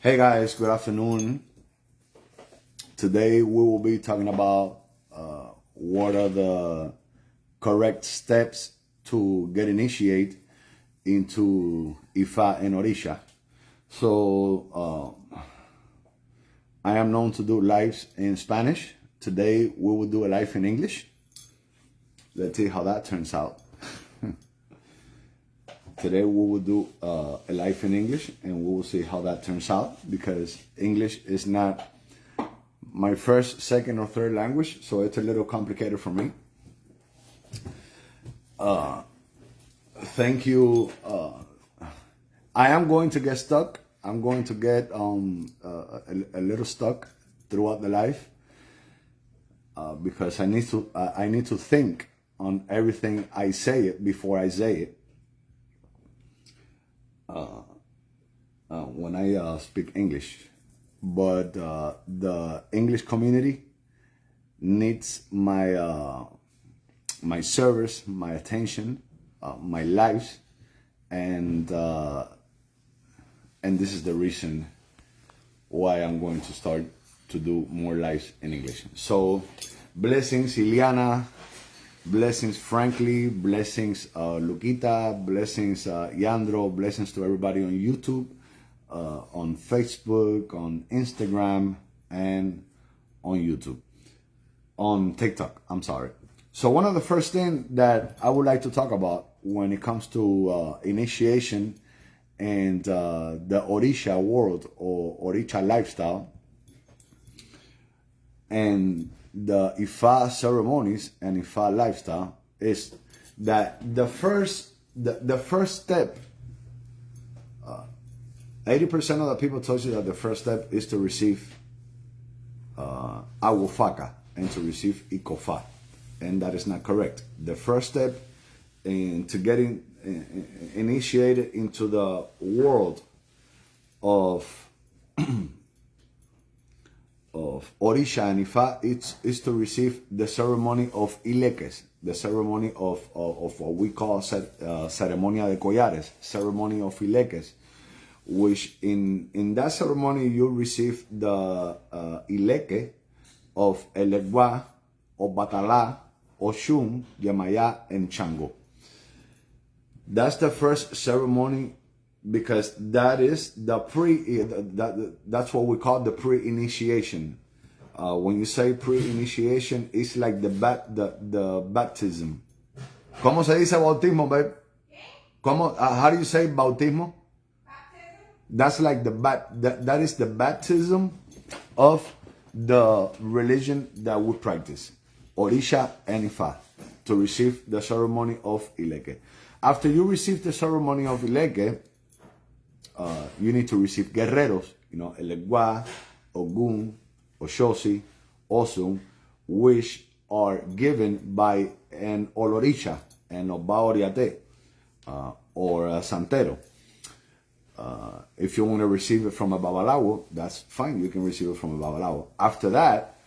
Hey guys, good afternoon. Today we will be talking about what are the correct steps to get initiated into Ifá and Òrìṣà. So I am known to do lives in Spanish. Today we will do a live in English. Let's see how that turns out. Today we will do a live in English and we will see how that turns out, because English is not my first, second, or third language, so it's a little complicated for me. Thank you. I am going to get stuck. I'm going to get a little stuck throughout the life because I need to think on everything I say it before I say it. When I speak English, but the English community needs my my service, my attention, my lives, and this is the reason why I'm going to start to do more lives in English. So, blessings, Ileana. Blessings, Frankly. Blessings, Luquita. Blessings, Yandro. Blessings to everybody on YouTube, on Facebook, on Instagram, and on YouTube. On TikTok, I'm sorry. So one of the first things that I would like to talk about when it comes to initiation and the Òrìṣà world or Òrìṣà lifestyle and the Ifá ceremonies and Ifá lifestyle is that the first step, 80% of the people told you that the first step is to receive Agufaca and to receive Ikofa, and that is not correct. The first step into getting initiated into the world of Òrìṣà and Ifá is to receive the ceremony of Ileques, the ceremony of what we call Ceremonia de Collares, ceremony of Ileques, which in that ceremony you receive the Ileque of Elegua, of Batalá, Oshun, Yamaya, and Chango. That's the first ceremony, because that is the that's what we call the pre-initiation. When you say pre-initiation, it's like the baptism. ¿Cómo se dice bautismo, babe? How do you say bautismo? That's like that is the baptism of the religion that we practice, Òrìṣà and Ifá, to receive the ceremony of Ileque. After you receive the ceremony of Ileque, you need to receive guerreros, Elegua, Ogun, Oshosi, Osun, which are given by an Òrìṣà, an Oba Oriate, or a Santero. If you want to receive it from a Babalawo, that's fine, you can receive it from a Babalawo. After that,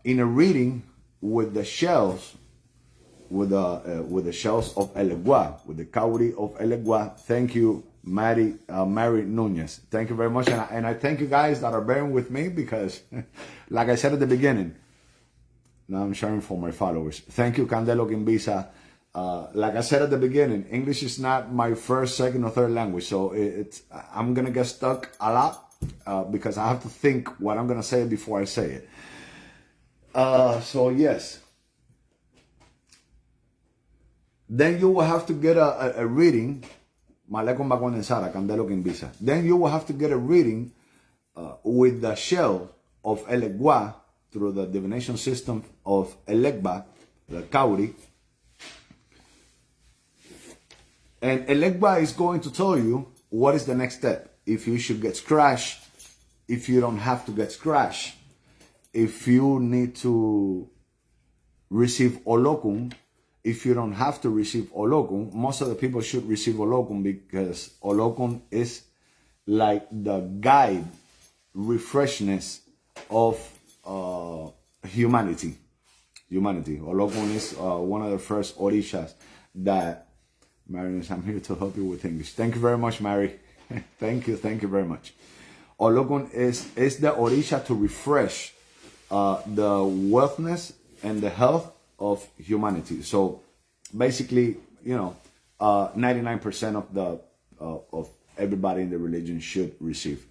in a reading with the shells, with the shells of Elegua, with the Kauri of Elegua, thank you, Mary Nunez. Thank you very much. And I thank you guys that are bearing with me, because like I said at the beginning, now I'm sharing for my followers. Thank you, Candelo Gimbisa. Like I said at the beginning, English is not my first, second, or third language. So I'm going to get stuck a lot because I have to think what I'm going to say before I say it. So yes. Then you will have to get a reading. Then you will have to get a reading with the shell of Elegua through the divination system of Elegba, the Kauri. And Elegba is going to tell you what is the next step. If you should get scratched, if you don't have to get scratched, if you need to receive Olokun, if you don't have to receive Olokun. Most of the people should receive Olokun, because Olokun is like the guide, refreshness of humanity. Olokun is one of the first Orishas that, Mary, I'm here to help you with English. Thank you very much, Mary. Thank you very much. Ologun is the Òrìṣà to refresh the wellness and the health of humanity. So basically, 99% of the of everybody in the religion should receive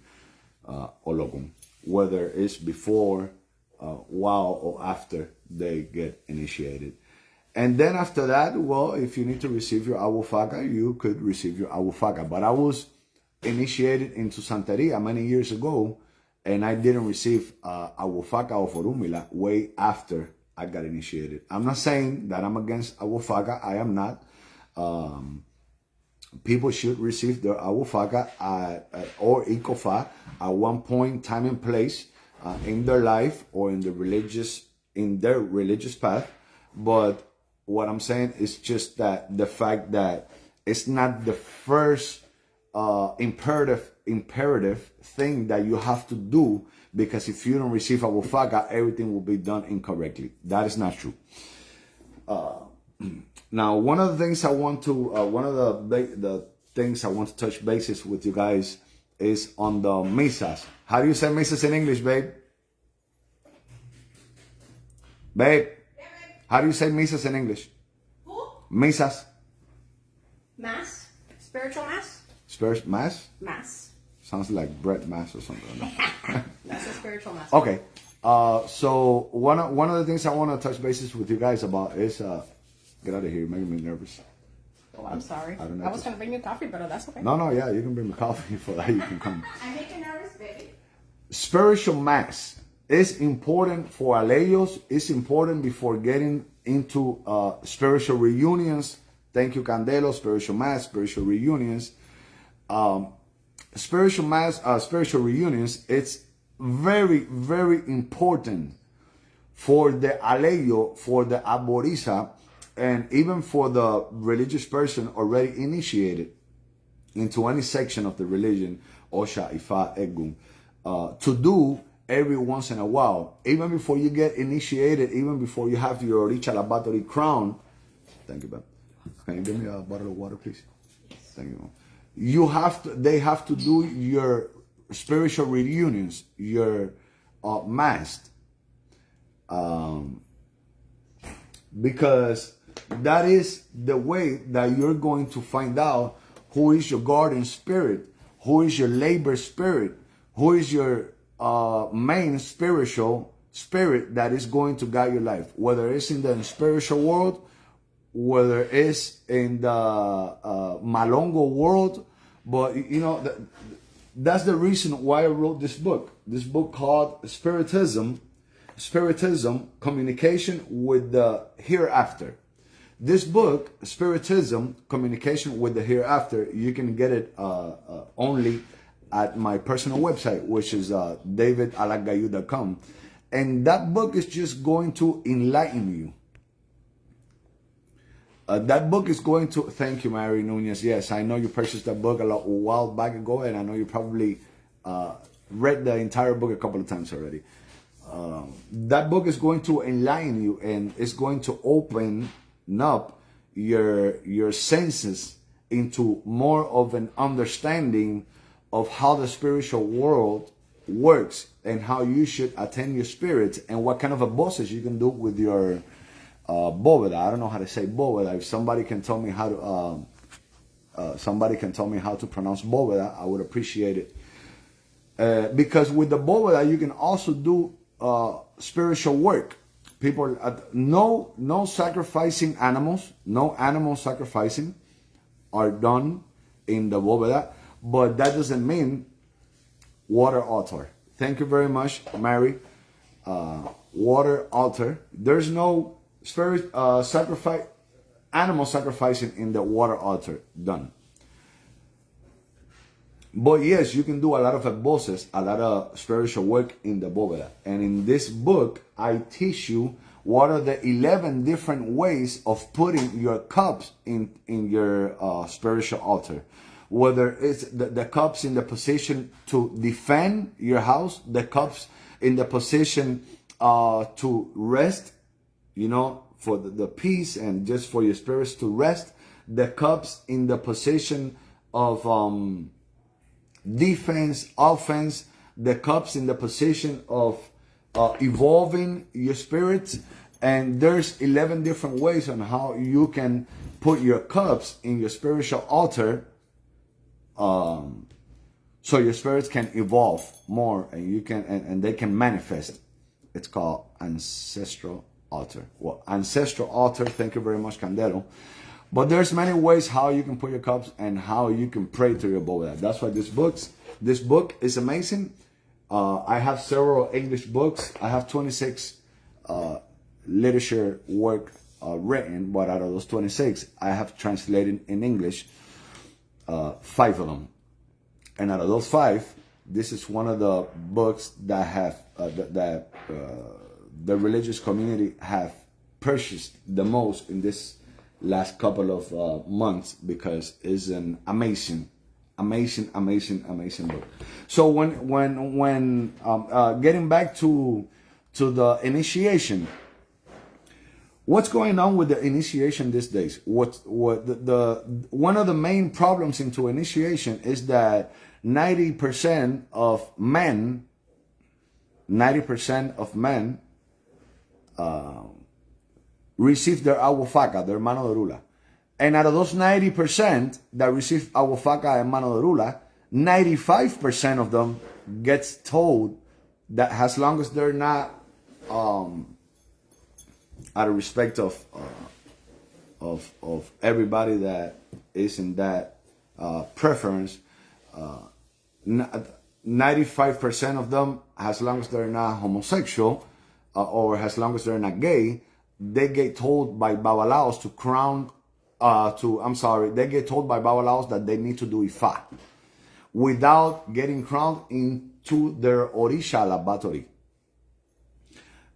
Ologun, whether it's before, while, or after they get initiated. And then after that, well, if you need to receive your Awufaga, you could receive your Awufaga. But I was initiated into Santeria many years ago, and I didn't receive Awufaga or Forumila way after I got initiated. I'm not saying that I'm against Awufaga. I am not. People should receive their Awufaga or Ikofa at one point, time and place in their life or in their religious path. But what I'm saying is just that the fact that it's not the first imperative thing that you have to do, because if you don't receive Awufaga, everything will be done incorrectly. That is not true. Now, one of the things I want to touch bases with you guys is on the misas. How do you say misas in English, babe? Babe, how do you say misas in English? Who? Misas. Mass? Spiritual mass? Spiritual mass? Mass. Sounds like bread mass or something. That's a spiritual mass. Okay. So one of the things I want to touch bases with you guys about is get out of here, you're making me nervous. Oh, I'm sorry. I don't know. I was gonna bring you coffee, but that's okay. No, yeah, you can bring me coffee. For that you can come. I make you nervous, baby. Spiritual mass is important for Aleyos. It's important before getting into spiritual reunions. Thank you, Candelo. Spiritual mass, spiritual reunions. Spiritual mass, spiritual reunions. It's very, very important for the Aleyo, for the Aborisa, and even for the religious person already initiated into any section of the religion, Osha, Ifá, Egum, to do every once in a while, even before you get initiated, even before you have your Òrìṣà Laboratory crown. Thank you, Ben. Can you give me a bottle of water, please? Thank you. They have to do your spiritual reunions, your mass, because that is the way that you're going to find out who is your guardian spirit, who is your labor spirit, who is your main spiritual spirit that is going to guide your life, whether it's in the spiritual world, whether it's in the Malongo world. But that's the reason why I wrote this book called Spiritism, Communication with the Hereafter. This book, Spiritism, Communication with the Hereafter, you can get it only at my personal website, which is davidalagayu.com. And that book is just going to enlighten you. That book is going to... Thank you, Mary Nunez. Yes, I know you purchased that book a while back ago, and I know you probably read the entire book a couple of times already. That book is going to enlighten you, and it's going to open up your senses into more of an understanding of how the spiritual world works and how you should attend your spirits and what kind of a bosses you can do with your bóveda. I don't know how to say bóveda. If somebody can tell me how to pronounce bóveda, I would appreciate it. Because with the bóveda, you can also do spiritual work. People, no sacrificing animals, no animal sacrificing are done in the bóveda, but that doesn't mean water altar. Thank you very much, Mary. Water altar. There's no animal sacrificing in the water altar done. But yes, you can do a lot of bosses, a lot of spiritual work in the bóveda. And in this book, I teach you what are the 11 different ways of putting your cups in your spiritual altar. Whether it's the cups in the position to defend your house, the cups in the position to rest, for the peace and just for your spirits to rest, the cups in the position of defense, offense, the cups in the position of evolving your spirits. And there's 11 different ways on how you can put your cups in your spiritual altar, so your spirits can evolve more and you can and they can manifest. It's called ancestral altar. Well, ancestral altar, thank you very much, Candelo. But there's many ways how you can put your cups and how you can pray to your Bogota. That's why this book is amazing. I have several English books. I have 26 literature work written, but out of those 26, I have translated in English 5 of them. And out of those 5, this is one of the books that have the religious community have purchased the most in this last couple of months, because it's an amazing book. So when getting back to the initiation, what's going on with the initiation these days? One of the main problems into initiation is that 90% of men receive their agua faca, their mano de rula. And out of those 90% that receive agua faca and mano de rula, 95% of them gets told that as long as they're not out of respect of everybody that is in that preference, 95% of them, as long as they're not homosexual or as long as they're not gay, they get told by babalaos to crown. They get told by babalaos that they need to do Ifá without getting crowned into their Òrìṣà laboratory.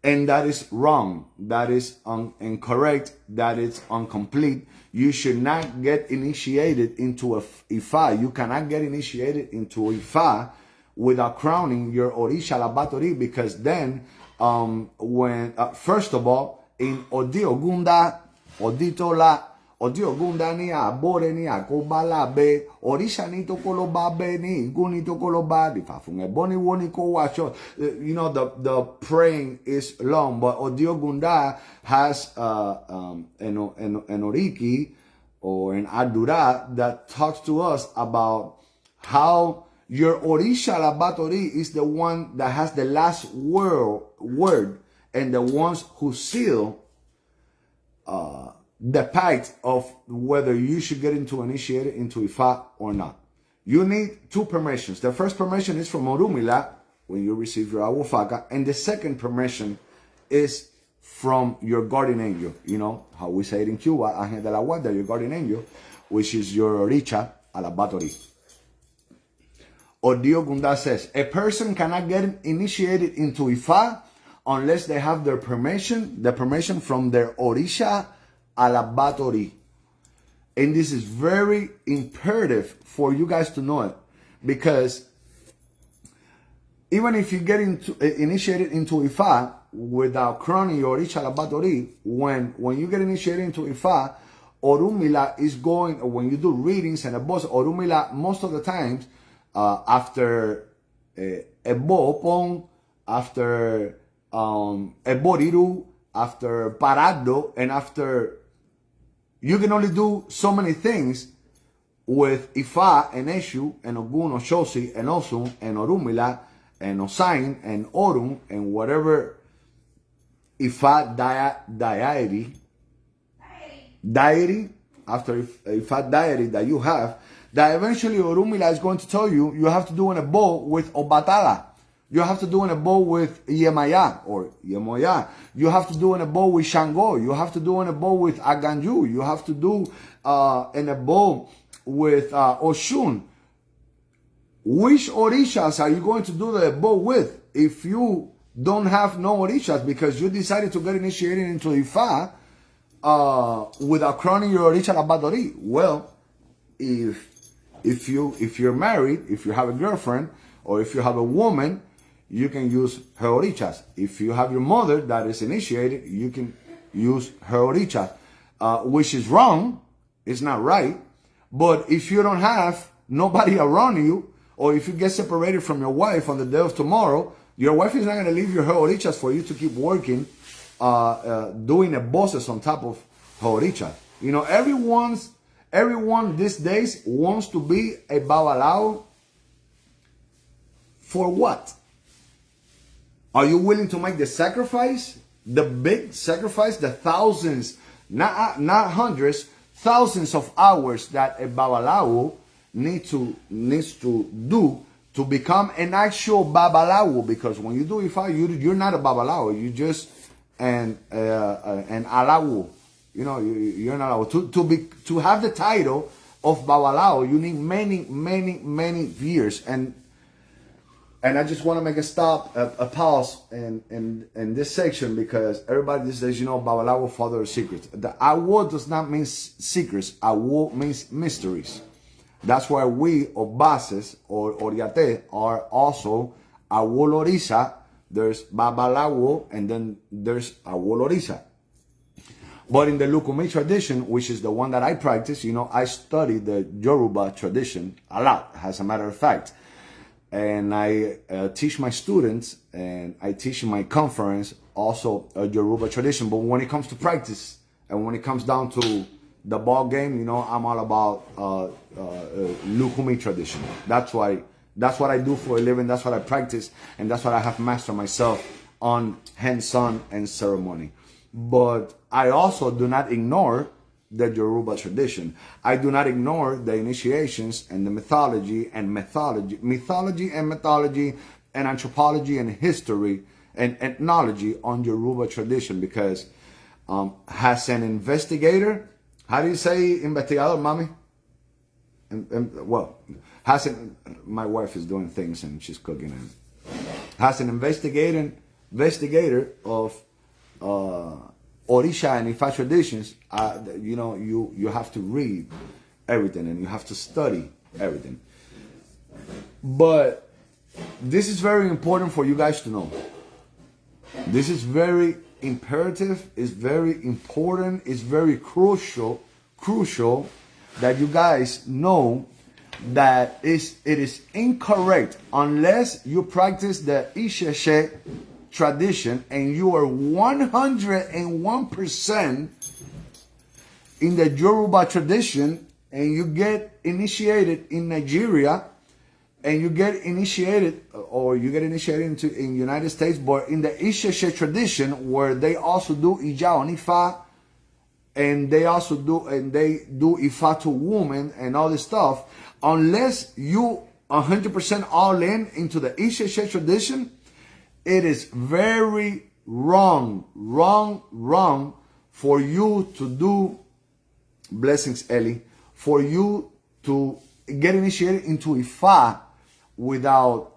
And that is wrong. That is incorrect. That is incomplete. You should not get initiated into a Ifá. You cannot get initiated into Ifá without crowning your Òrìṣà laboratory, because then, first of all, in Odiogunda, Oditola, Odiogunda ni abore ni akobala be, Òrìṣà ni tokoloba be ni guni tokoloba di fafunge boni woni ko washo. You know, the praying is long, but Odiogunda has an oriki or an adura that talks to us about how your Òrìṣà laboratory is the one that has the last word and the ones who seal the pact of whether you should get initiated into Ifá or not. You need 2 permissions. The first permission is from Orumila when you receive your agua faca, and the second permission is from your guardian angel. You know how we say it in Cuba, Ángel de la Guarda, your guardian angel, which is your Òrìṣà laboratory. Odiogunda says, a person cannot get initiated into Ifá unless they have the permission from their Òrìṣà laboratory. And this is very imperative for you guys to know it, because even if you get initiated into Ifá without crowning your Òrìṣà laboratory, when you get initiated into Ifá, Orumila is going, when you do readings and a boss, Orumila most of the times, after a Boopong, after a Boriru, after Parado, and after, you can only do so many things with Ifá and Eshu and Ogun, Oshosi and Osun and Orumila and Osain and Orun and whatever Ifá deity, after Ifá deity that you have, that eventually Orumila is going to tell you have to do an ebo with Obatala. You have to do an ebo with Yemaya or Yemoya. You have to do an ebo with Shango. You have to do an ebo with Aggayu. You have to do an ebo with Oshun. Which Òrìṣàs are you going to do the ebo with if you don't have no Òrìṣàs because you decided to get initiated into Ifá without crowning your Òrìṣà laboratory? Well, if you're married, if you have a girlfriend, or if you have a woman, you can use her Òrìṣàs. If you have your mother that is initiated, you can use her Òrìṣà, which is wrong. It's not right. But if you don't have nobody around you, or if you get separated from your wife on the day of tomorrow, your wife is not going to leave your Òrìṣà for you to keep working, doing a bosses on top of Òrìṣà. You know, everyone these days wants to be a babalao. For what? Are you willing to make the sacrifice? The big sacrifice, the thousands, not hundreds, thousands of hours that a babalao needs to do to become an actual babalao. Because when you do Ifá, you're not a babalao. You're just an alao. You know, you're not allowed to have the title of babalao. You need many years. And I just want to make a pause in this section, because everybody these days, you know, babalao, father of secrets. The awo does not mean secrets. Awo means mysteries. That's why we, of bases or oriate, are also awo Òrìṣà. There's babalao, and then there's awo Òrìṣà. But in the Lukumi tradition, which is the one that I practice, you know, I study the Yoruba tradition a lot, as a matter of fact. And I teach my students, and I teach in my conference also a Yoruba tradition. But when it comes to practice, and when it comes down to the ball game, you know, I'm all about Lukumi tradition. That's what I do for a living. That's what I practice, and that's what I have mastered myself on hands-on and ceremony. But I also do not ignore the Yoruba tradition. I do not ignore the initiations and the mythology and anthropology and history and ethnology on Yoruba tradition, because as an investigator, how do you say investigador, mommy? My wife is doing things and she's cooking, and as an investigator of Òrìṣà and Ifá traditions, you know, you have to read everything and you have to study everything. But this is very important for you guys to know. This is very imperative, it's very important, it's very crucial that you guys know that it is incorrect unless you practice the Isheshe tradition and you are 101% in the Yoruba tradition, and you get initiated in Nigeria, and you get initiated into in United States, but in the Isheshe tradition, where they also do Ija on Ifá, and they do Ifá to women and all this stuff, unless you 100% all in into the Isheshe tradition, it is very wrong for you to do, blessings Ellie, for you to get initiated into Ifá without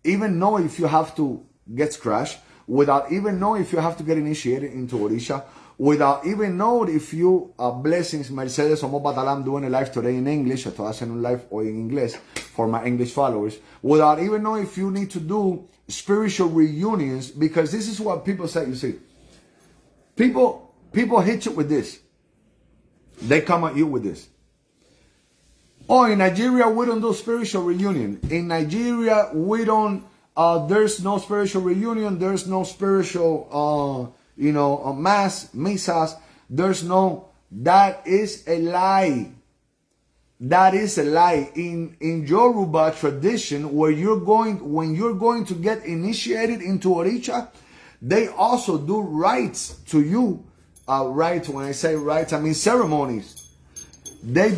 even knowing if you have to get scratched, without even knowing if you have to get initiated into Òrìṣà, without even knowing if you, blessings Mercedes Omo Batalam, doing a live today in English, estoy haciendo un live hoy en inglés for my English followers, without even knowing if you need to do spiritual reunions, because this is what people say. You see, people hit you with this. They come at you with this. Oh, in Nigeria we don't do spiritual reunion. In Nigeria we don't. There's no spiritual reunion. There's no spiritual, mass, misas. There's no. That is a lie. That is a lie. In Yoruba tradition, when you're going to get initiated into Òrìṣà, they also do rites to you. Rites, when I say rites, I mean ceremonies. They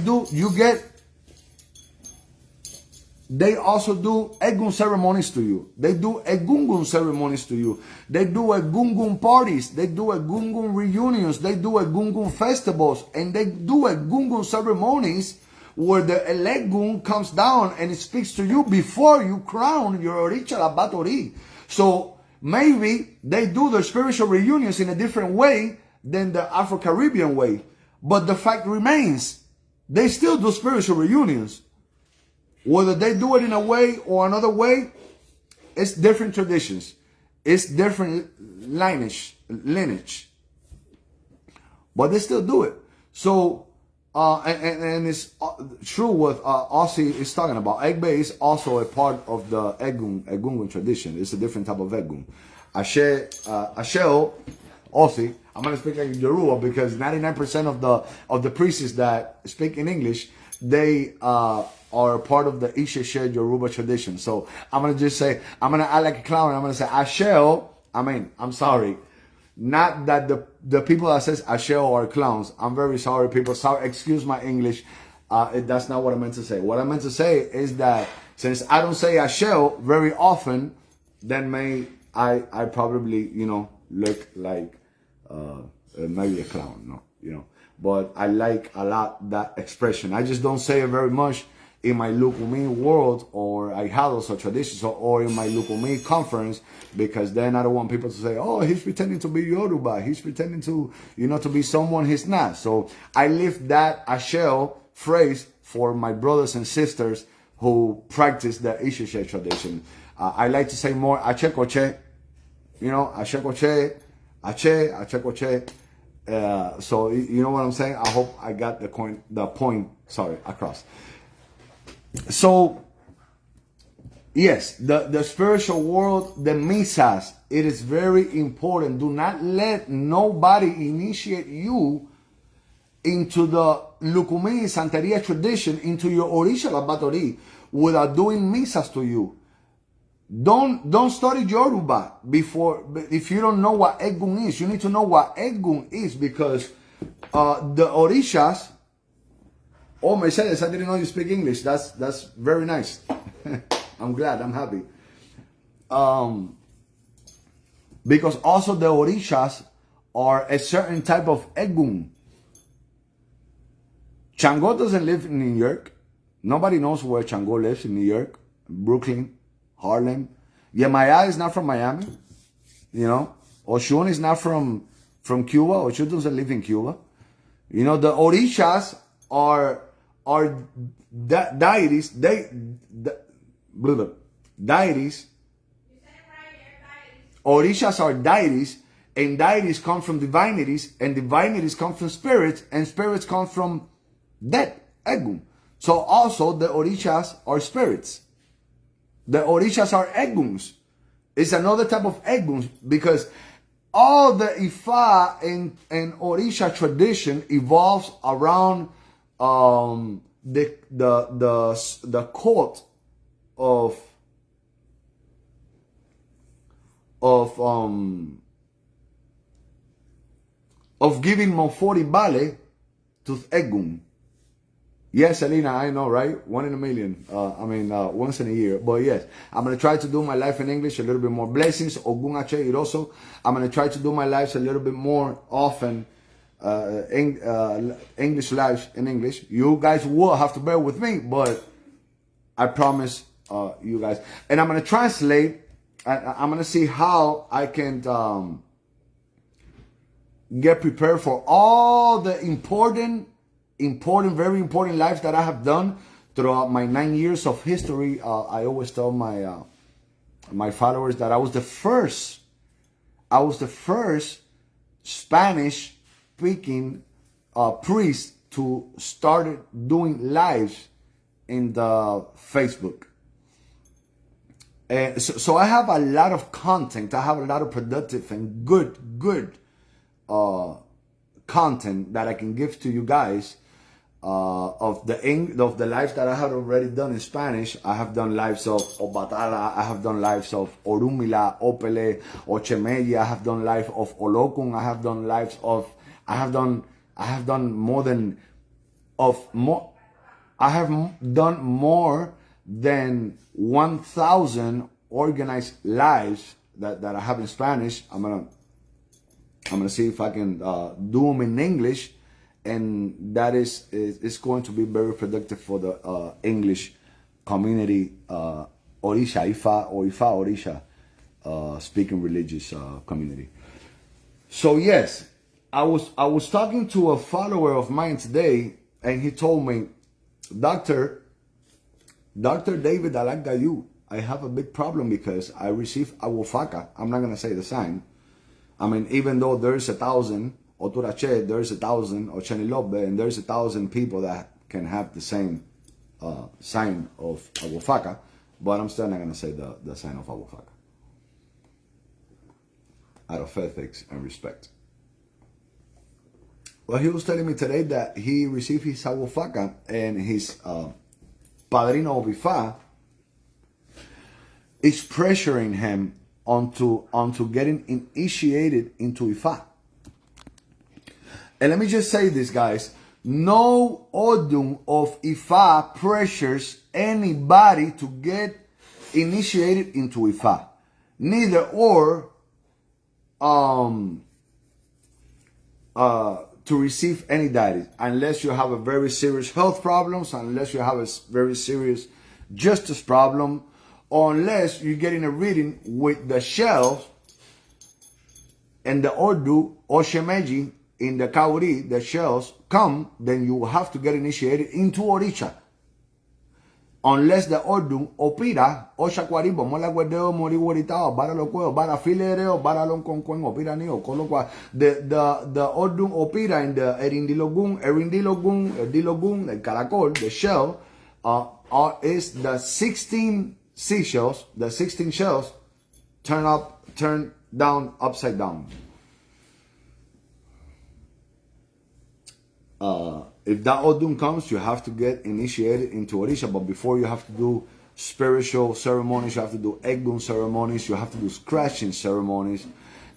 also do Egun ceremonies to you. They do Egungun ceremonies to you. They do Egungun parties. They do Egungun reunions. They do Egungun festivals. And they do Egungun ceremonies where the Elegun comes down and it speaks to you before you crown your Òrìṣà Labatori. So maybe they do their spiritual reunions in a different way than the Afro-Caribbean way. But the fact remains, they still do spiritual reunions. Whether they do it in a way or another way, it's different traditions. It's different lineage. But they still do it. So, And it's true what Aussie is talking about. Egbe is also a part of the Egungun tradition. It's a different type of Egun. Asheo, Aussie. I'm gonna speak like Yoruba because 99% of the priests that speak in English, they are part of the Isheshe Yoruba tradition. So I'm gonna just say, I'm gonna act like a clown. I'm gonna say Asheo. I'm sorry. Not that the people that says Asheo are clowns. I'm very sorry, people. Sorry, excuse my English. That's not what I meant to say. What I meant to say is that since I don't say Asheo very often, then I probably, look like maybe a clown, But I like a lot that expression. I just don't say it very much in my Lukumi world or Aijados or traditions or in my Lukumi conference, because then I don't want people to say, oh, he's pretending to be Yoruba. He's pretending to, to be someone he's not. So I live that Asheo phrase for my brothers and sisters who practice the Isheshe tradition. I like to say more Ache Koche, Ache Koche, Ache Koche. So you know what I'm saying? I hope I got the point, across. So, yes, the spiritual world, the misas, it is very important. Do not let nobody initiate you into the Lukumi Santeria tradition, into your Orisha Labatori, without doing misas to you. Don't study Yoruba before, if you don't know what Egun is. You need to know what Egun is, because the Orishas. Oh, Mercedes, I didn't know you speak English. That's very nice. I'm glad. I'm happy. Because also the Orishas are a certain type of Egun. Chango doesn't live in New York. Nobody knows where Chango lives in New York, Brooklyn, Harlem. Yemaya is not from Miami. Oshun is not from Cuba. Oshun doesn't live in Cuba. The Orishas are deities. Deities. Orishas are deities, and deities come from divinities, and divinities come from spirits, and spirits come from dead, Egun. So also the Orishas are spirits. The Orishas are Eguns. It's another type of Eguns, because all the Ifá and Òrìṣà tradition evolves around the cult of giving Mofori Bale to Egun. Yes, Selena, I know, right? 1 in a million. Once in a year. But yes, I'm going to try to do my life in English a little bit more. Blessings, Ogun Ache Iroso. I'm going to try to do my lives a little bit more often. English lives in English. You guys will have to bear with me, but I promise you guys. And I'm going to translate. I'm going to see how I can get prepared for all the very important lives that I have done throughout my 9 years of history. I always tell my followers that I was the first Spanish speaking priest to start doing lives in the Facebook. So I have a lot of content. I have a lot of productive and good content that I can give to you guys of the lives that I have already done in Spanish. I have done lives of Obatala. I have done lives of Orumila, Opele, Ochemeya. I have done lives of Olokun. I have done lives of. I have done more than 1,000 organized lives that I have in Spanish. I'm gonna see if I can do them in English, and that is going to be very productive for the English community, Òrìṣà, Ifá Òrìṣà speaking religious community. So yes, I was talking to a follower of mine today, and he told me, Dr. David Aggayu, I have a big problem because I received awofaka. I'm not gonna say the sign. Even though there's 1,000 Otorache, there's 1,000, or Chenilobe, and there's 1,000 people that can have the same sign of Aguafaca, but I'm still not going to say the sign of Aguafaca, out of ethics and respect. Well, he was telling me today that he received his Aguafaca, and his padrino of Ifá is pressuring him onto getting initiated into Ifá. And let me just say this, guys. No Odun of Ifá pressures anybody to get initiated into Ifá. Neither or to receive any deity, unless you have a very serious health problems, unless you have a very serious justice problem, or unless you're getting a reading with the shells and the Ordu or Shemeji in the Kauri, the shells come, then you will have to get initiated into Òrìṣà. Unless the Ordu opira, o shakwaribo, mola guedeo, mori warita, o bara lo o bara filere, o bara lon con opira ni o colokwa. The Ordu opira in the Erindilogun, the Caracol, the shell, is the 16 seashells, the 16 shells turn down, upside down. If that Odun comes, you have to get initiated into Òrìṣà, but before you have to do spiritual ceremonies, you have to do Egun ceremonies, you have to do scratching ceremonies,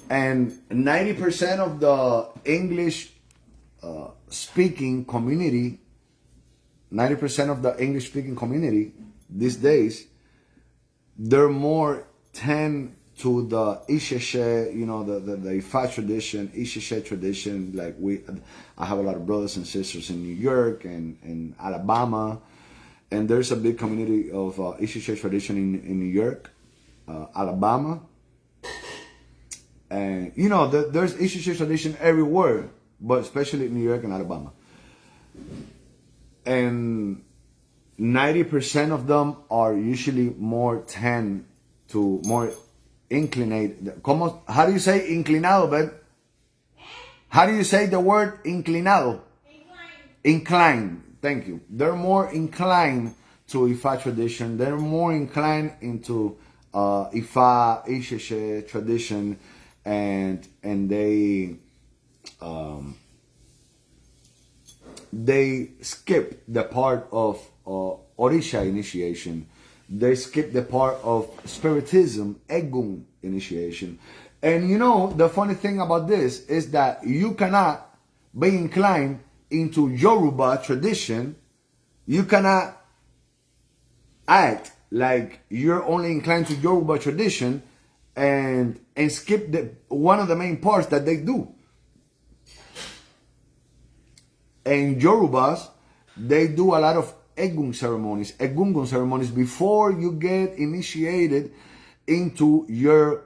and 90% of the English speaking community, 90% of the English speaking community these days, they're more tend to the Isheshe, you know, the Ifá tradition, Isheshe tradition. Like I have a lot of brothers and sisters in New York and Alabama, and there's a big community of Isheshe tradition in New York, Alabama, and you know there's Isheshe tradition everywhere, but especially in New York and Alabama, and 90% of them are usually more tend to more inclinate. How do you say inclinado, babe? How do you say the word inclinado? Inclined. Thank you. They're more inclined to Ifá tradition. They're more inclined into Ifá, Isheshe tradition, and they skip the part of Òrìṣà initiation. They skip the part of spiritism, Egun initiation. And you know, the funny thing about this is that you cannot be inclined into Yoruba tradition. You cannot act like you're only inclined to Yoruba tradition and skip one of the main parts that they do. And Yorubas, they do a lot of Egungun ceremonies before you get initiated into your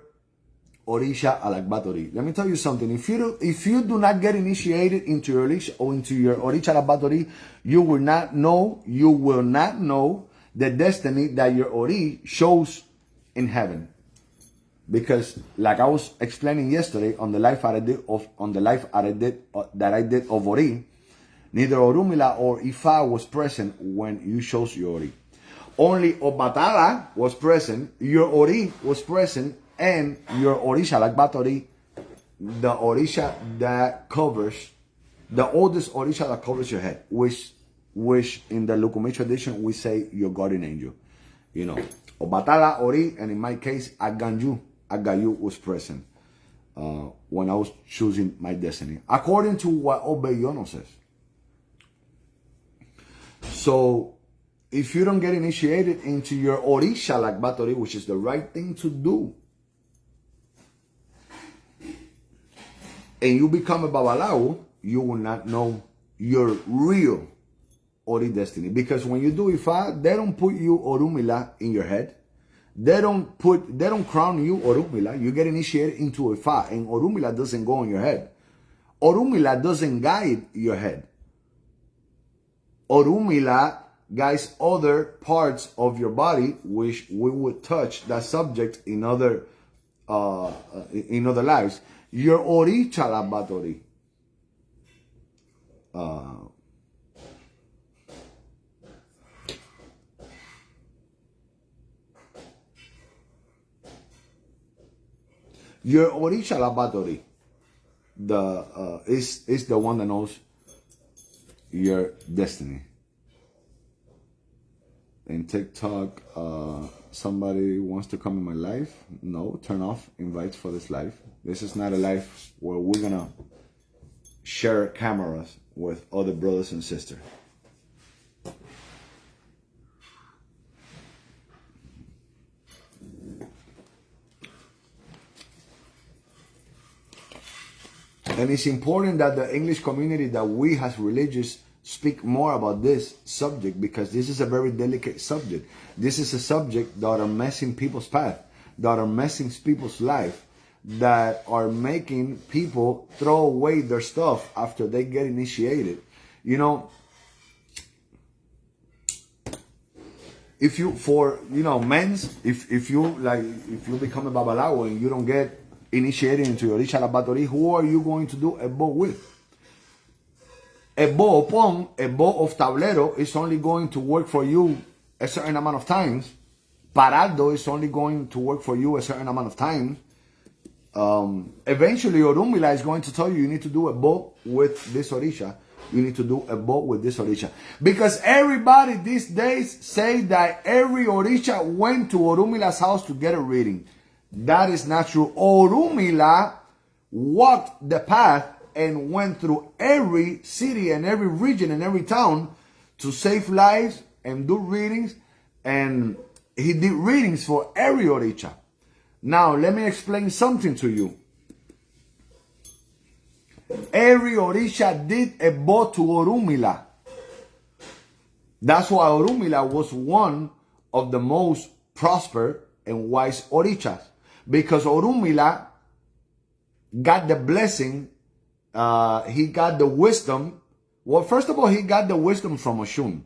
Òrìṣà Alagbatori. Let me tell you something. If you do not get initiated into your Òrìṣà or into your Òrìṣà Alagbatori, you will not know the destiny that your Ori shows in heaven. Because like I was explaining yesterday on the life that I did of Ori, neither Orunmila or Ifá was present when you chose your Ori. Only Obatala was present, your Ori was present, and your Òrìṣà Alagbatori, the Òrìṣà that covers, the oldest Òrìṣà that covers your head, which in the Lukumi tradition we say your guardian angel. You know, Obatala, Ori, and in my case, Aggayu was present when I was choosing my destiny, according to what Obeyono says. So, if you don't get initiated into your Òrìṣà Alagbatori, which is the right thing to do, and you become a Babalawo, you will not know your real Ori destiny. Because when you do Ifá, they don't put you Orunmila in your head. They don't crown you Orunmila. You get initiated into Ifá, and Orunmila doesn't go in your head. Orunmila doesn't guide your head. Orunmila guides other parts of your body, which we would touch that subject in other lives. Your Òrìṣà Alagbatori, your Òrìṣà laboratory, is the one that knows your destiny. In TikTok, somebody wants to come in my life. No, turn off invites for this live. This is not a live where we're gonna share cameras with other brothers and sisters. And it's important that the English community, that we as religious speak more about this subject, because this is a very delicate subject. This is a subject that are messing people's path, that are messing people's life, that are making people throw away their stuff after they get initiated. You know, if you, for, you know, men's, if you become a babalawo and you don't get initiated into your Òrìṣà laboratory, who are you going to do a bow with? A bow opon, a bow of tablero is only going to work for you a certain amount of times. Parado is only going to work for you a certain amount of times. Eventually, Orunmila is going to tell you, you need to do a bow with this Òrìṣà. You need to do a bow with this Òrìṣà. Because everybody these days say that every Òrìṣà went to Orunmila's house to get a reading. That is not true. Orunmila walked the path and went through every city and every region and every town to save lives and do readings. And he did readings for every Òrìṣà. Now, let me explain something to you. Every Òrìṣà did a bow to Orunmila. That's why Orunmila was one of the most prosperous and wise Òrìṣàs. Because Orunmila got the blessing, he got the wisdom. Well, first of all, he got the wisdom from Oshun.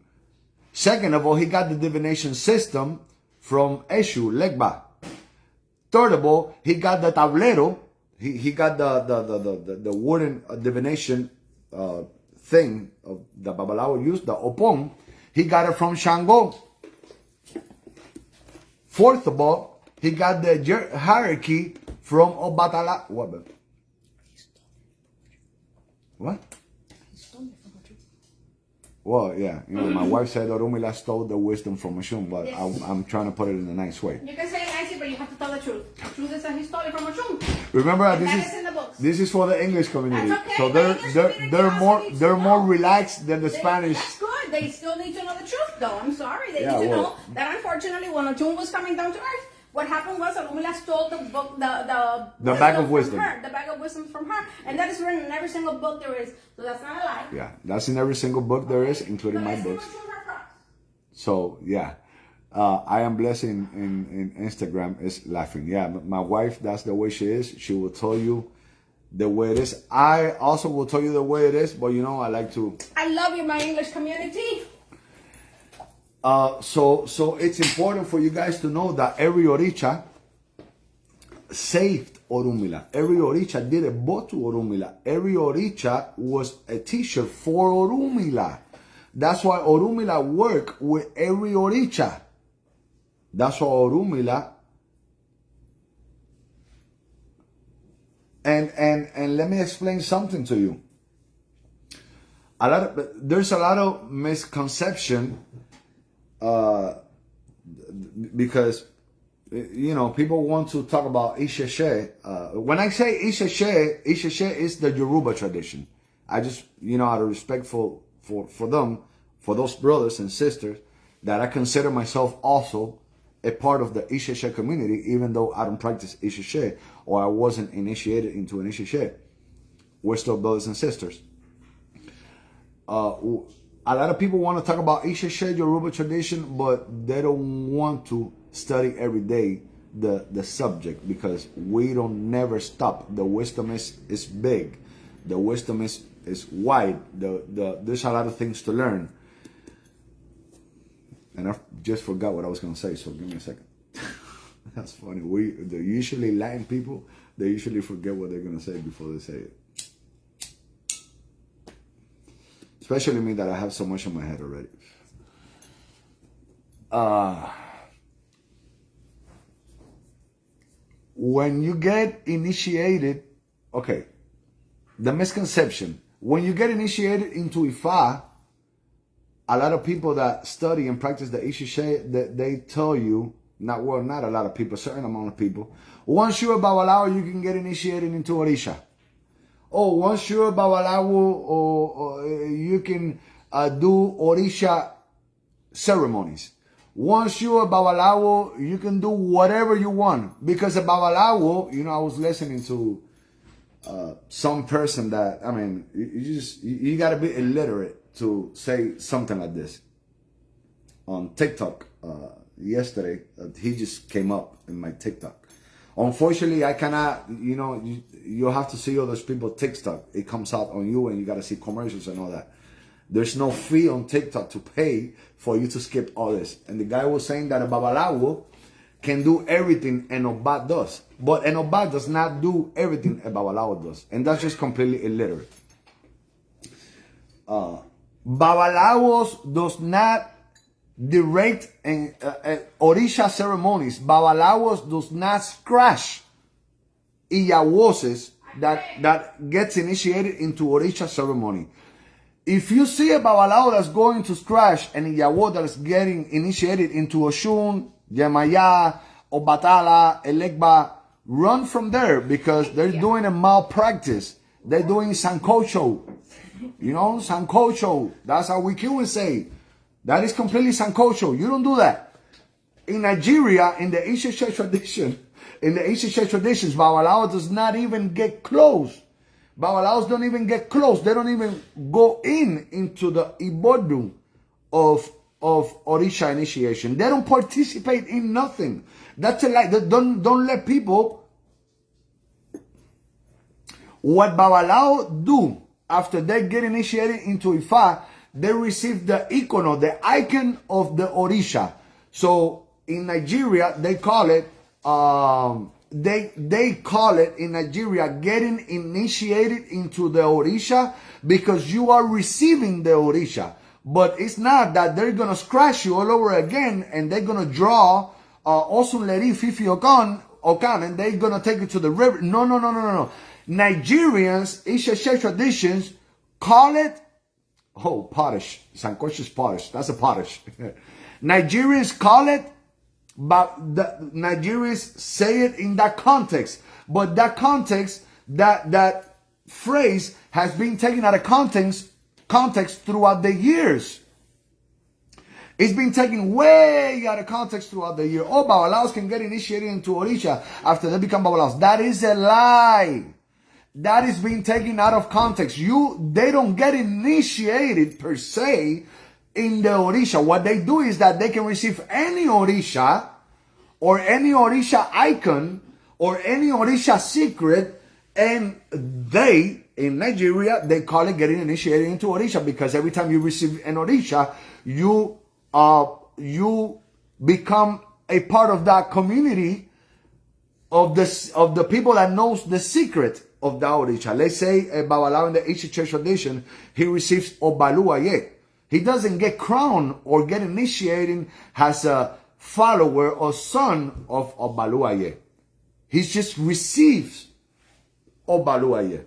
Second of all, he got the divination system from Eshu, Legba. Third of all, he got the tablero. He got the wooden divination thing of the Babalawo used, the opon. He got it from Shango. Fourth of all, he got the hierarchy from Obatala. What? What? Well, yeah. You know, my wife said Orunmila stole the wisdom from Oshun, but yes. I'm trying to put it in a nice way. You can say it nicely, but you have to tell the truth. The truth is that he stole it from Oshun. Remember, this is for the English community. That's okay. So they're more relaxed than the Spanish. That's good. They still need to know the truth, though. I'm sorry. They need to know that, unfortunately, when Oshun was coming down to earth, what happened was Orunmila stole the book, the bag of wisdom. The bag of wisdom from her. And that is written in every single book there is. So that's not a lie. Yeah, that's in every single book there is, including my books. So, yeah. I am blessing in Instagram is laughing. Yeah, my wife, that's the way she is. She will tell you the way it is. I also will tell you the way it is, but you know, I like to... I love you, my English community. So it's important for you guys to know that every Òrìṣà saved Orunmila. Every Òrìṣà did a bow to Orunmila. Every Òrìṣà was a teacher for Orunmila. That's why Orunmila worked with every Òrìṣà. That's why Orunmila. And let me explain something to you. There's a lot of misconception. Because, you know, people want to talk about Isheshe. When I say Isheshe is the Yoruba tradition. I just, you know, out of respect for them, for those brothers and sisters, that I consider myself also a part of the Isheshe community, even though I don't practice Isheshe or I wasn't initiated into an Isheshe. We're still brothers and sisters. A lot of people want to talk about Isheshe, Yoruba tradition, but they don't want to study every day the subject, because we don't never stop. The wisdom is big. The wisdom is wide. There's a lot of things to learn. And I just forgot what I was going to say, so give me a second. That's funny. The usually Latin people, they usually forget what they're going to say before they say it. Especially me that I have so much in my head already. When you get initiated, okay, the misconception, when you get initiated into Ifá, a lot of people that study and practice the Ishishe, they tell you, not a lot of people, a certain amount of people, once you're a Babalawo, you can get initiated into Òrìṣà. Oh, once you're a Babalawo, or you can do Òrìṣà ceremonies. Once you're a Babalawo, you can do whatever you want. Because a Babalawo, I was listening to some person that, you got to be illiterate to say something like this. On TikTok, yesterday, he just came up in my TikTok. Unfortunately, I cannot, you have to see all those people TikTok. It comes out on you and you got to see commercials and all that. There's no fee on TikTok to pay for you to skip all this. And the guy was saying that a Babalawo can do everything an Oba does. But an Oba does not do everything a Babalawo does. And that's just completely illiterate. Babalawos does not direct Òrìṣà ceremonies. Babalawos does not scratch Iyawoses that gets initiated into Òrìṣà ceremony. If you see a Babalawo that's going to scratch an Iyawo that is getting initiated into Oshun, Yemaya, Obatala, Elekba, run from there because they're doing a malpractice. They're doing Sankocho. Sankocho. That's how we can say. That is completely Sankocho. You don't do that. In Nigeria, in the Ishishe tradition, Babalawo does not even get close. Babalawos don't even get close. They don't even go into the Ibodun of Òrìṣà initiation. They don't participate in nothing. That's a lie. Don't let people. What Babalawo do after they get initiated into Ifá, they receive the icono, the icon of the Òrìṣà. So in Nigeria, they call it. They call it in Nigeria getting initiated into the Òrìṣà because you are receiving the Òrìṣà. But it's not that they're going to scratch you all over again and they're going to draw Osun Leri Fifi Okan and they're going to take it to the river. No. Nigerians, Ishishe traditions, call it, potash. Sankosh is potash. That's a potash. Nigerians call it, but the Nigerians say it in that context. But that context, that phrase has been taken out of context throughout the years. It's been taken way out of context throughout the year. Oh, Babalawos can get initiated into Òrìṣà after they become Babalawos. That is a lie. That is being taken out of context. They don't get initiated per se in the Òrìṣà. What they do is that they can receive any Òrìṣà or any Òrìṣà icon or any Òrìṣà secret, and they, in Nigeria, they call it getting initiated into Òrìṣà because every time you receive an Òrìṣà, you become a part of that community of the people that knows the secret of the Òrìṣà. Let's say a Babalawo in the Ishishe tradition, he receives Obaluaye. He doesn't get crowned or get initiated as a follower or son of Obaluaye. He just receives Obaluaye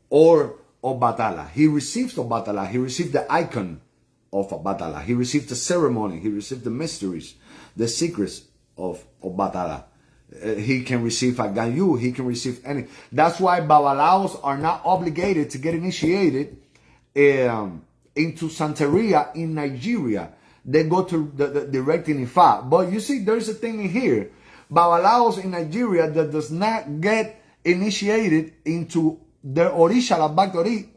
or Obatala. He receives Obatala. He received the icon of Obatala. He received the ceremony. He received the mysteries, the secrets of Obatala. He can receive Aggayu. He can receive any. That's why Babalawos are not obligated to get initiated into Santeria in Nigeria. They go to the direct in Ifá. But you see, there's a thing in here. Babalawos in Nigeria that does not get initiated into their Òrìṣà La Bactori,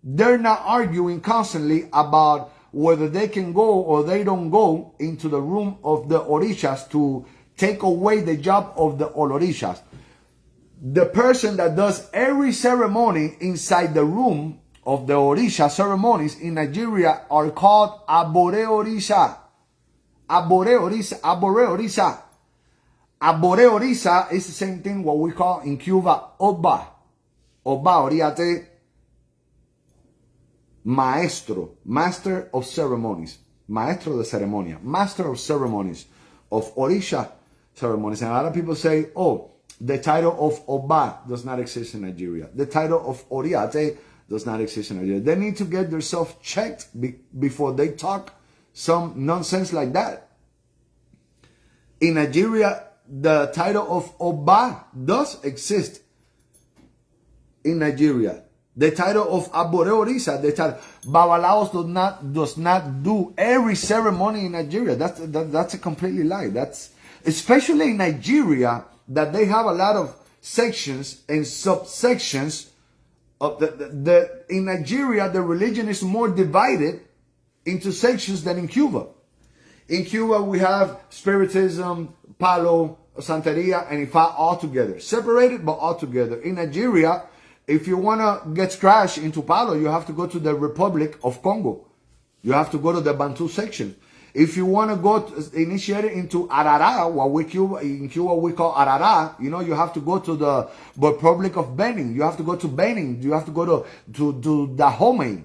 they're not arguing constantly about whether they can go or they don't go into the room of the Òrìṣàs to take away the job of the Òrìṣàs. The person that does every ceremony inside the room of the Òrìṣà ceremonies in Nigeria are called Abore Òrìṣà. Abore Òrìṣà. Abore Òrìṣà. Abore Òrìṣà is the same thing what we call in Cuba Oba. Oba Oriate. maestro, master of ceremonies, maestro de ceremonia, master of ceremonies of Òrìṣà ceremonies. And a lot of people say, oh, the title of Oba does not exist in Nigeria. The title of Oriate does not exist in Nigeria. They need to get themselves checked before they talk some nonsense like that. In Nigeria, the title of Oba does exist in Nigeria. The title of Abore Òrìṣà, the title Babalaos does not do every ceremony in Nigeria. That's a completely lie. That's especially in Nigeria, that they have a lot of sections and subsections of in Nigeria, the religion is more divided into sections than in Cuba. In Cuba, we have Spiritism, Palo, Santeria, and Ifá all together. Separated, but all together. In Nigeria, if you want to get scratched into Palo, you have to go to the Republic of Congo. You have to go to the Bantu section. If you want to go initiate it into Arara, what in Cuba we call Arara, you have to go to the Republic of Benin. You have to go to Benin. You have to go to Dahomey,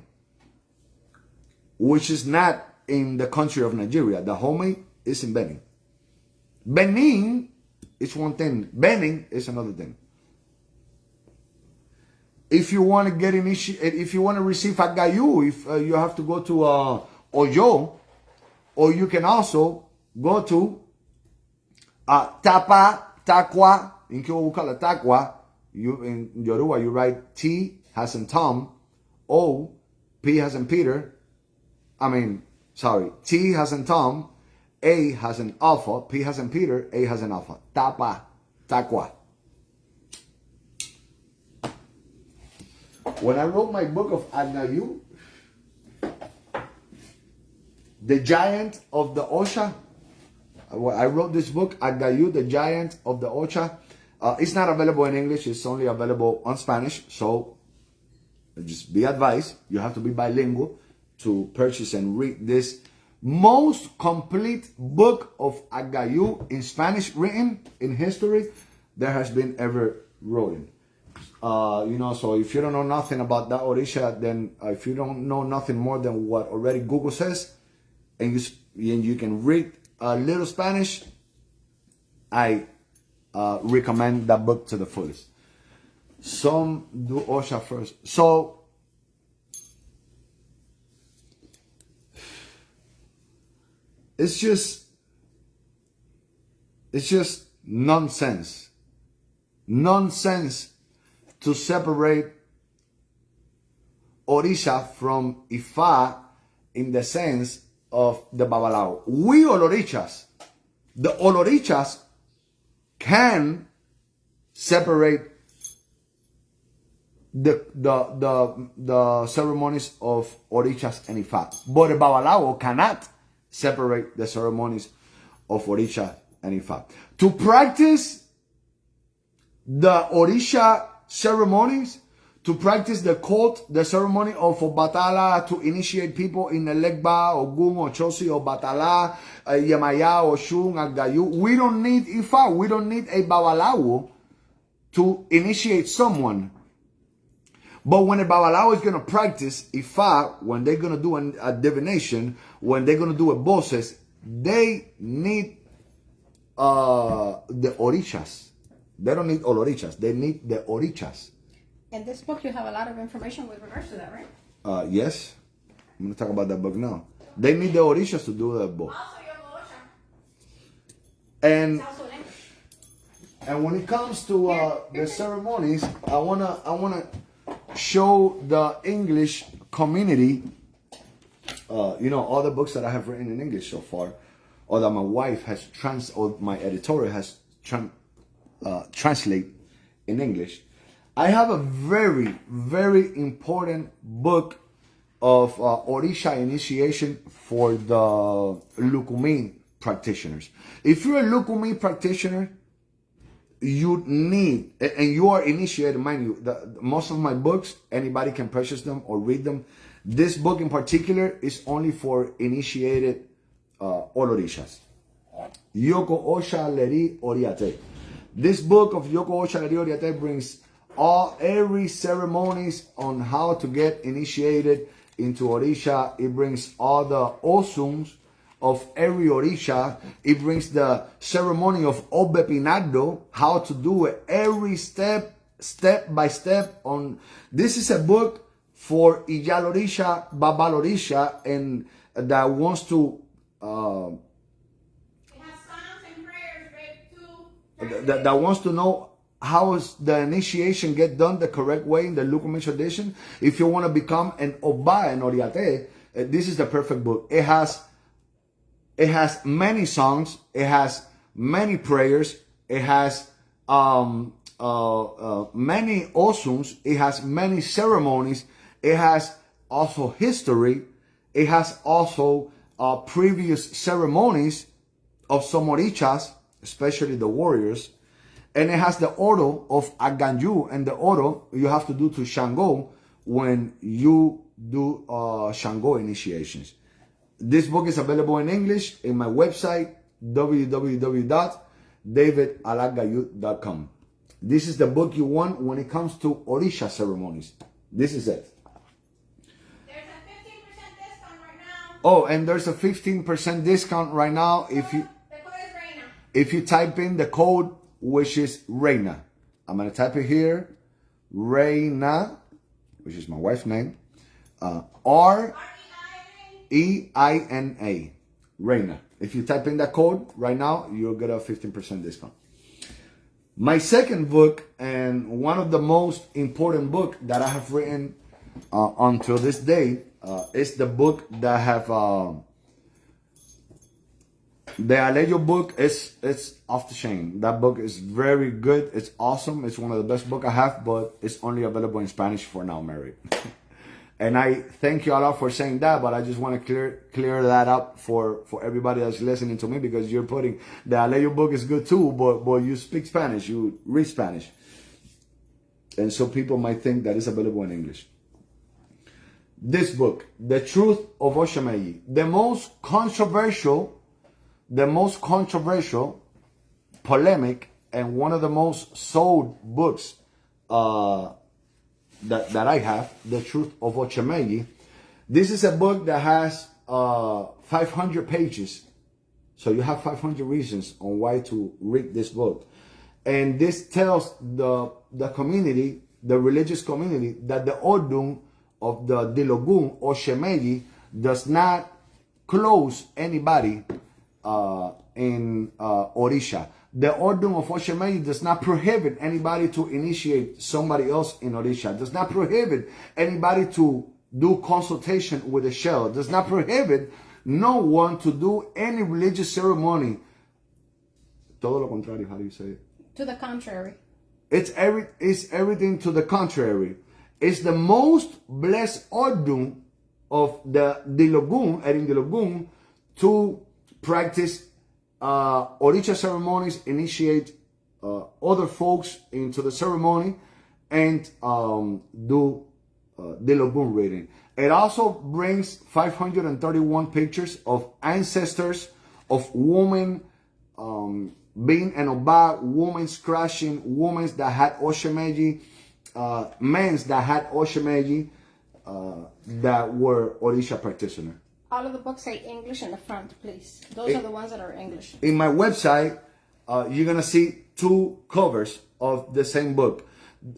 which is not in the country of Nigeria. Dahomey is in Benin. Benin is one thing. Benin is another thing. If you want to get initiated, if you want to receive Aggayu, you have to go to Oyo. Or you can also go to Tapa, Takwa. In Cuba we call it Takwa. In Yoruba you write T as in Tom, O, P as in Peter. T as in Tom, A as in Alpha, P as in Peter, A as in Alpha. Tapa, Takwa. When I wrote my book of Aggayu, the Giant of the Òrìṣà, I wrote this book, Aggayu, the Giant of the Òrìṣà. It's not available in English. It's only available on Spanish. So just be advised, you have to be bilingual to purchase and read this most complete book of Aggayu in Spanish written in history there has been ever written. So if you don't know nothing about that Òrìṣà, then if you don't know nothing more than what already Google says, and you can read a little Spanish, I recommend that book to the fullest. Some do Òrìṣà first. So, it's just nonsense. Nonsense to separate Òrìṣà from Ifá in the sense of the Babalao. We Olorichas, the Olorichas can separate the ceremonies of Òrìṣas and Ifá, but the Babalao cannot separate the ceremonies of Òrìṣà and Ifá. To practice the Òrìṣà ceremonies, to practice the cult, the ceremony of Obatala, to initiate people in Elegba, Ogun, Ochosi, Obatala, Yemaya, Oshun, Aggayu. We don't need Ifá. We don't need a Babalawo to initiate someone. But when a Babalawo is going to practice Ifá, when they're going to do a divination, when they're going to do a bosses, they need the Òrìṣas. They don't need Olorichas. They need the Òrìṣas. In this book, you have a lot of information with regards to that, right? Yes. I'm going to talk about that book now. They need the Òrìṣas to do that book. Also, you have Òrìṣà. And when it comes to the ceremonies, I wanna show the English community, all the books that I have written in English so far, or that my wife has or my editorial has translate in English. I have a very, very important book of Òrìṣà initiation for the Lukumi practitioners. If you're a Lukumi practitioner, you need, and you are initiated, mind you, most of my books, anybody can purchase them or read them. This book in particular is only for initiated Olorishas. Yoko Osha Leri Oriate. This book of Yoko Osha Leri Oriate brings every ceremonies on how to get initiated into Òrìṣà. It brings all the osuns of every Òrìṣà. It brings the ceremony of Obe Pinado, how to do it, every step by step. On this is a book for Iyal Òrìṣà, Babal Òrìṣà, and that wants to that wants to know how is the initiation get done the correct way in the Lukumi tradition. If you want to become an Oba and Oriate, this is the perfect book. It has many songs. It has many prayers. It has many osuns. It has many ceremonies. It has also history. It has also previous ceremonies of some Òrìṣas, especially the warriors. And it has the order of Aggayu, and the order you have to do to Shango when you do Shango initiations. This book is available in English in my website, www.davidalaggayu.com. This is the book you want when it comes to Òrìṣà ceremonies. This is it. There's a 15% discount right now. Oh, and there's a 15% discount right now if you type in the code, which is Reina. I'm going to type it here. Reina, which is my wife's name. R-E-I-N-A. Reina. If you type in that code right now, you'll get a 15% discount. My second book, and one of the most important book that I have written until this day, is the book that I have... the Aggayu book is off the chain. That book is very good. It's awesome. It's one of the best books I have, but it's only available in Spanish for now, Mary. And I thank you a lot for saying that, but I just want to clear that up for everybody that's listening to me, because you're putting the Aggayu book is good too, but you speak Spanish, you read Spanish. And so people might think that it's available in English. This book, The Truth of Oshemeyi, the most controversial, polemic, and one of the most sold books that I have, The Truth of Oshemeyi. This is a book that has 500 pages. So you have 500 reasons on why to read this book. And this tells the community, the religious community, that the Odun of the Dilogun Oshemeyi does not close anybody in Òrìṣà. The Ordun of Oshemeyi does not prohibit anybody to initiate somebody else in Òrìṣà. Does not prohibit anybody to do consultation with a shell. Does not prohibit no one to do any religious ceremony. Todo lo contrario, how do you say it? To the contrary. It's everything to the contrary. It's the most blessed Ordun of the Dilogun, Erin Dilogun, to practice Òrìṣà ceremonies, initiate other folks into the ceremony, and do Dilogun reading. It also brings 531 pictures of ancestors, of women being an Oba, women crashing, women that had Oshemeyi, men that had Oshemeyi, that were Òrìṣà practitioners. All of the books say English in the front, please. Those are the ones that are English. In my website, you're going to see two covers of the same book.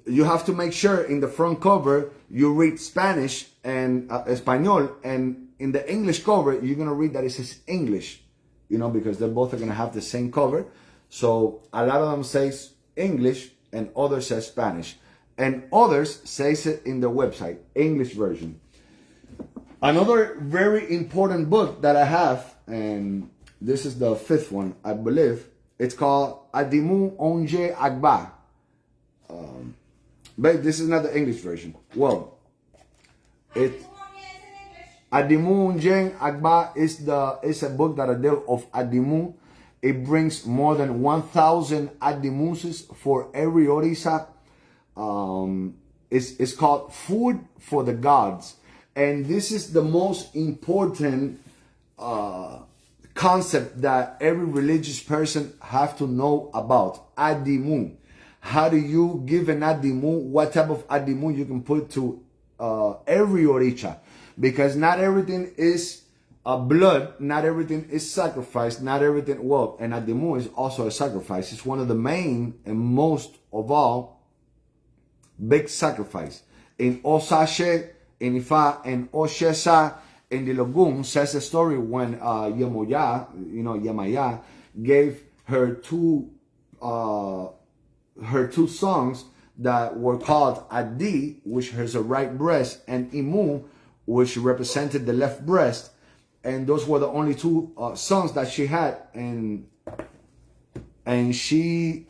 You have to make sure in the front cover, you read Spanish and Espanol. And in the English cover, you're going to read that it says English, because they both are going to have the same cover. So a lot of them says English and others says Spanish. And others says it in the website, English version. Another very important book that I have, and this is the fifth one, I believe. It's called Adimu Onje Agba. But this is not the English version. Well, Adimu Onje Agba is a book that I deal of Adimu. It brings more than 1,000 Adimuses for every Òrìṣà. It's called Food for the Gods. And this is the most important concept that every religious person have to know about. Adimu. How do you give an Adimu? What type of Adimu you can put to every Òrìṣà? because not everything is blood, not everything is sacrifice, not everything, well, and Adimu is also a sacrifice. It's one of the main and most of all big sacrifice. In Osashe, in Ifá and Òrìṣà, in the Lagoon, says the story when Yemaya gave her two sons that were called Adi, which has a right breast, and Imu, which represented the left breast. And those were the only two sons that she had, and she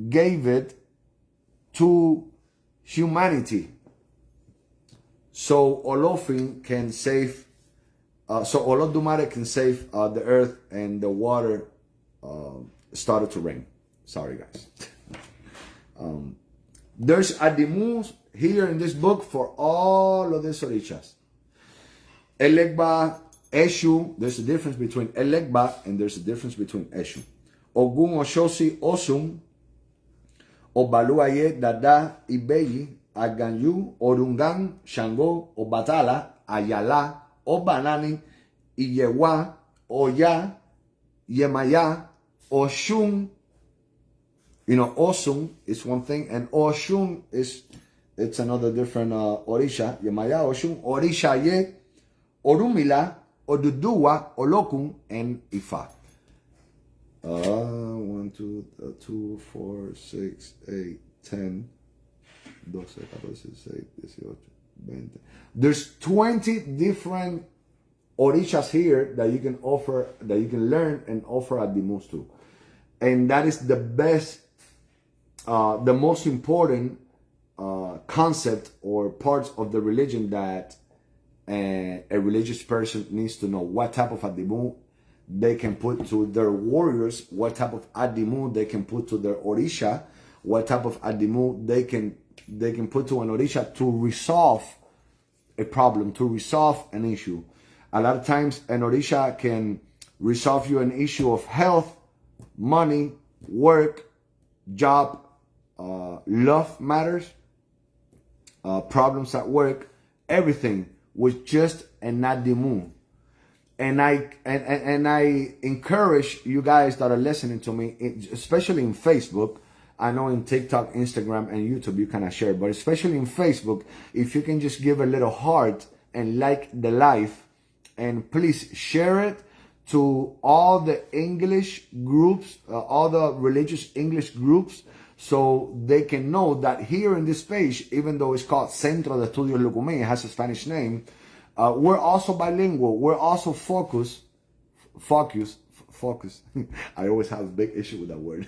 gave it to humanity. So Olofin can save, so Olodumare can save the earth, and the water started to rain. Sorry, guys. There's Adimus here in this book for all of these Orishas. Elegba, Eshu, there's a difference between Elegba and there's a difference between Eshu. Ogun, Oshosi, Osum, Obaluaye, Dada, Ibeyi, Aggayu, Orungan, Shango, Obatala, Ayala, Obanani, Iyewa, Oya, Yemaya, Oshun. You know, Osum is one thing, and Oshun it's another different Orisha. Yemaya, Oshun, Orisha Ye, Orumila, Oduduwa, Olokun, and Ifá. 1, 2, 4, 6, 8, 10, 12, 14, 16, 18, 20. There's 20 different Orishas here that you can offer, that you can learn and offer at Dimus to. And that is the best, the most important concept or parts of the religion that a religious person needs to know. What type of Adimu they can put to their warriors, what type of Adimu they can put to their Orisha, what type of Adimu they can put to an Orisha to resolve a problem, to resolve an issue. A lot of times an Orisha can resolve you an issue of health, money, work, job, love matters, problems at work, everything with just an Adimu. And I encourage you guys that are listening to me, especially in Facebook. I know in TikTok, Instagram, and YouTube you cannot share, but especially in Facebook, if you can just give a little heart and like the live, and please share it to all the English groups, all the religious English groups, so they can know that here in this page, even though it's called Centro de Estudios Lucumí, it has a Spanish name, we're also bilingual. We're also focused. I always have a big issue with that word.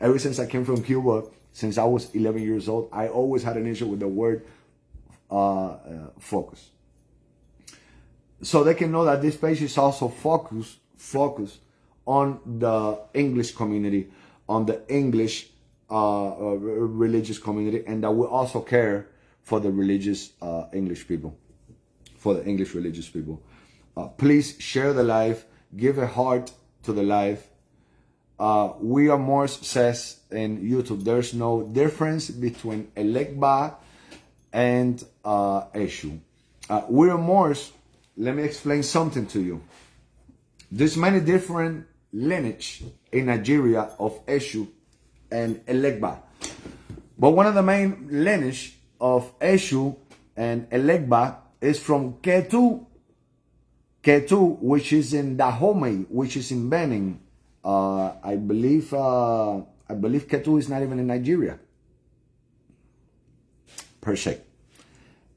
Ever since I came from Cuba, since I was 11 years old, I always had an issue with the word focus. So they can know that this page is also focused on the English community, on the English religious community, and that we also care for the religious English people, for the English religious people. Please share the live, give a heart to the live. We are Morse says in YouTube, there's no difference between Elegba and Eshu. We are Morse. Let me explain something to you. There's many different lineage in Nigeria of Eshu and Elegba. But one of the main lineage of Eshu and Elegba is from Ketu, which is in Dahomey, which is in Benin. I believe Ketu is not even in Nigeria, per se.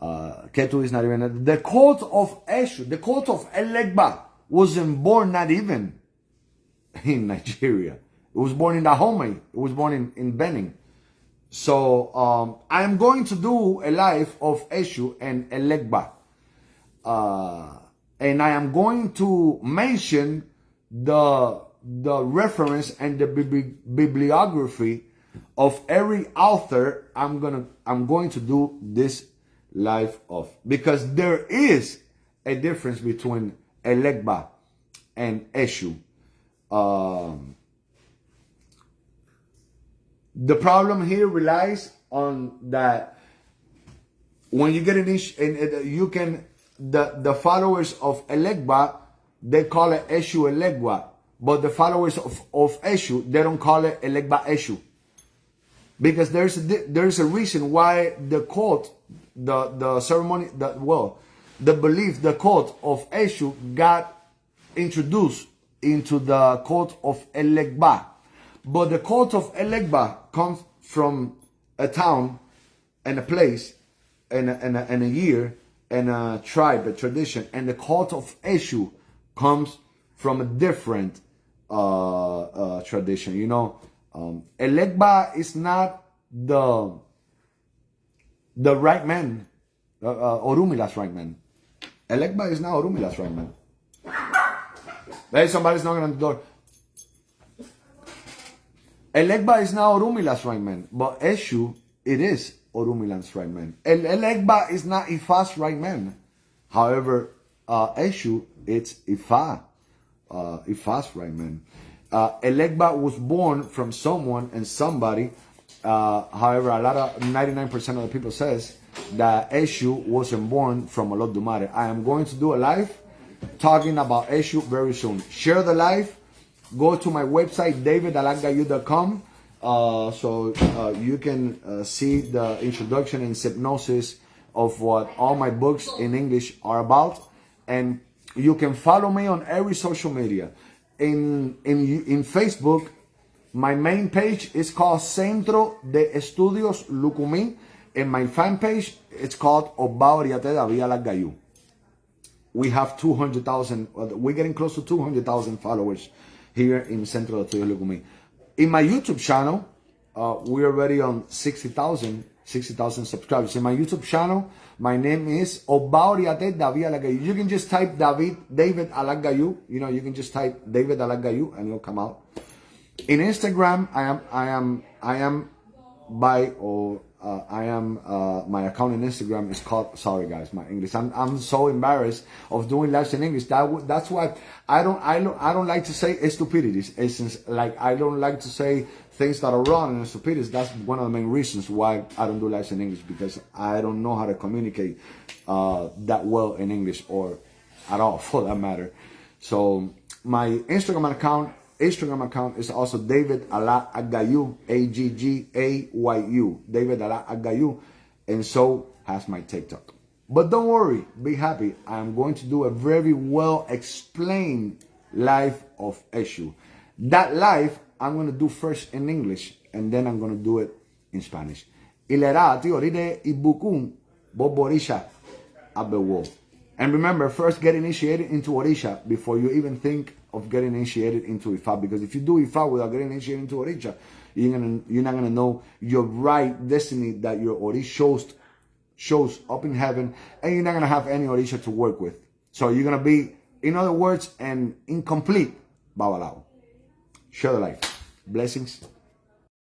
Ketu is not even. The cult of Eshu, the cult of Elegba wasn't born not even in Nigeria. It was born in Dahomey. It was born in Benin. So I'm going to do a live of Eshu and Elegba. And I am going to mention the reference and the bibliography of every author I'm going to do this live of, because there is a difference between Elegba and Eshu. The problem here relies on that when you get an issue, and you can the followers of Elegba, they call it Eshu Elegba. But the followers of Eshu, they don't call it Elegba Eshu. Because there's a reason why the cult, the ceremony, the belief, the cult of Eshu got introduced into the cult of Elegba. But the cult of Elegba comes from a town and a place and a year and a tribe, a tradition. And the cult of Eshu comes from a different tradition. You know, Elegba is not the right man, Orumila's right man. Elegba is not Orumila's right man. Hey, somebody's knocking on the door. Elegba is not Orumila's right man, but Eshu, it is Orumila's right man. Elegba is not Ifa's right man. However, Eshu, it's Ifa's right man. Elegba was born from someone and somebody. However, 99% of the people says that Eshu wasn't born from Olodumare. I am going to do a live talking about Eshu very soon. Share the live. Go to my website, davidalaggayu.com, so you can see the introduction and hypnosis of what all my books in English are about. And you can follow me on every social media. In Facebook, my main page is called Centro de Estudios Lucumí. And my fan page, it's called Oba Oriate David Aggayu. We have 200,000, we're getting close to 200,000 followers here in Centro de Estudios Lucumí. In my YouTube channel, we're already on 60,000 subscribers. In my YouTube channel, my name is Oba Oriate David Aggayu. You can just type David Alaggayu. You know, you can just type David Alaggayu and it'll come out. In Instagram, my account in Instagram is called, sorry guys, my English. I'm so embarrassed of doing lives in English. That's why I don't like to say stupidities. It's like I don't like to say things that are wrong and stupidities. That's one of the main reasons why I don't do lives in English, because I don't know how to communicate that well in English, or at all for that matter. So my Instagram account is also David Ala Aggayu, Aggayu, David Ala Aggayu, and so has my TikTok. But don't worry, be happy. I'm going to do a very well explained live of Eshu. That live I'm going to do first in English, and then I'm going to do it in Spanish. Ilera tioride ibukun boborisha abewo. And remember, first get initiated into Òrìṣà before you even think of getting initiated into Ifá. Because if you do Ifá without getting initiated into Òrìṣà, you're not gonna know your right destiny that your Òrìṣà shows up in heaven, and you're not gonna have any Òrìṣà to work with. So you're gonna be, in other words, an incomplete Babalao. Share the life. Blessings.